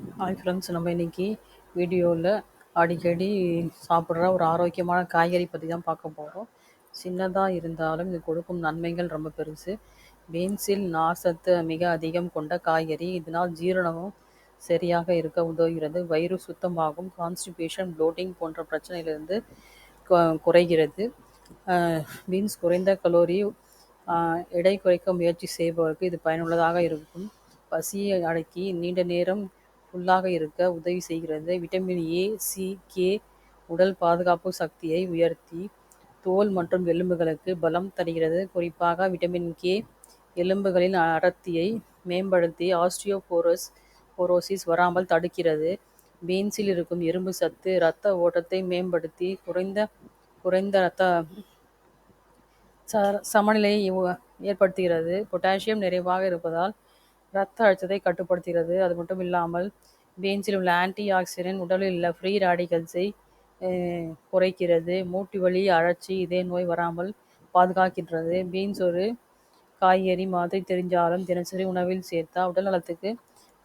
Hi friends, நம்ம இன்னைக்கு வீடியோவில் அடிக்கடி சாப்பிட்ற ஒரு ஆரோக்கியமான காய்கறி பற்றி தான் பார்க்க போகிறோம். சின்னதாக இருந்தாலும் இது கொடுக்கும் நன்மைகள் ரொம்ப பெருசு. பீன்ஸில் நார்சத்து மிக அதிகம் கொண்ட காய்கறி. இதனால் ஜீரணமும் சரியாக இருக்க உதவுகிறது. வயிறு சுத்தமாகும். கான்ஸ்டிபேஷன், ப்ளோட்டிங் போன்ற பிரச்சனையிலிருந்து குறைகிறது. பீன்ஸ் குறைந்த கலோரி. எடை குறைக்க முயற்சி செய்பவருக்கு இது பயனுள்ளதாக இருக்கும். பசியை அடக்கி நீண்ட நேரம் ஃபுல்லாக இருக்க உதவி செய்கிறது. விட்டமின் ஏ, சி, கே உடல் பாதுகாப்பு சக்தியை உயர்த்தி தோல் மற்றும் எலும்புகளுக்கு பலம் தருகிறது. குறிப்பாக விட்டமின் கே எலும்புகளின் அடர்த்தியை மேம்படுத்தி போரோசிஸ் வராமல் தடுக்கிறது. பீன்ஸில் இருக்கும் இரும்பு சத்து இரத்த ஓட்டத்தை மேம்படுத்தி குறைந்த இரத்த சமநிலையை ஏற்படுத்துகிறது. பொட்டாசியம் நிறைவாக இருப்பதால் இரத்த அழுத்தத்தை கட்டுப்படுத்துகிறது. அது மட்டும் இல்லாமல் பீன்ஸில் உள்ள ஆன்டி ஆக்சிடென்ட் உடலில் உள்ள ஃப்ரீ ராடிகல்ஸை குறைக்கிறது. மூட்டு வலி, அழற்சி, இதய நோய் வராமல் பாதுகாக்கின்றது. பீன்ஸ் ஒரு காய்கறி மாதிரி தெரிஞ்சாலும் தினசரி உணவில் சேர்த்தா உடல் நலத்துக்கு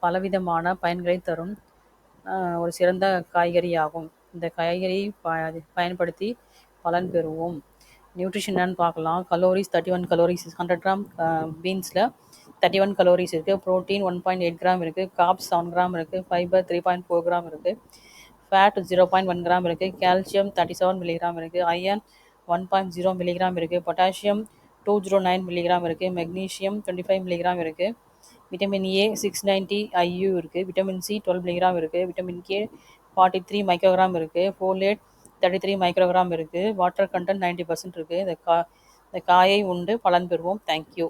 பலவிதமான பயன்களை தரும் ஒரு சிறந்த காய்கறியாகும். இந்த காய்கறியை பயன்படுத்தி பலன் பெறுவோம். நியூட்ரிஷன் என்னன்னு பார்க்கலாம். Calories 31 calories. 100 கிராம் பீன்ஸில் 31 கலோரிஸ் இருக்குது. ப்ரோட்டீன் 1.8 கிராம் இருக்குது. கார்ப்ஸ் 7 கிராம் இருக்குது. ஃபைபர் 3.4 கிராம் இருக்குது. ஃபேட் 0.1 கிராம் இருக்குது. கால்சியம் 37 மில்லிகிராம் இருக்குது. அயர்ன் 1.0 மில்லிகிராம் இருக்குது. பொட்டாசியம் 209 மில்லிகிராம் இருக்குது. மெக்னீஷியம் 25 மில்லிகிராம் இருக்குது. விட்டமின் ஏ 690 IU இருக்குது. விட்டமின் சி 12 மில்லிகிராம் இருக்குது. விட்டமின் கே 43 மைக்ரோகிராம் இருக்குது. ஃபோலேட் 33 மைக்ரோகிராம் இருக்குது. வாட்டர் கண்டென்ட் 90% இருக்குது. இந்த காயை உண்டு பலன் பெறுவோம். தேங்க்யூ.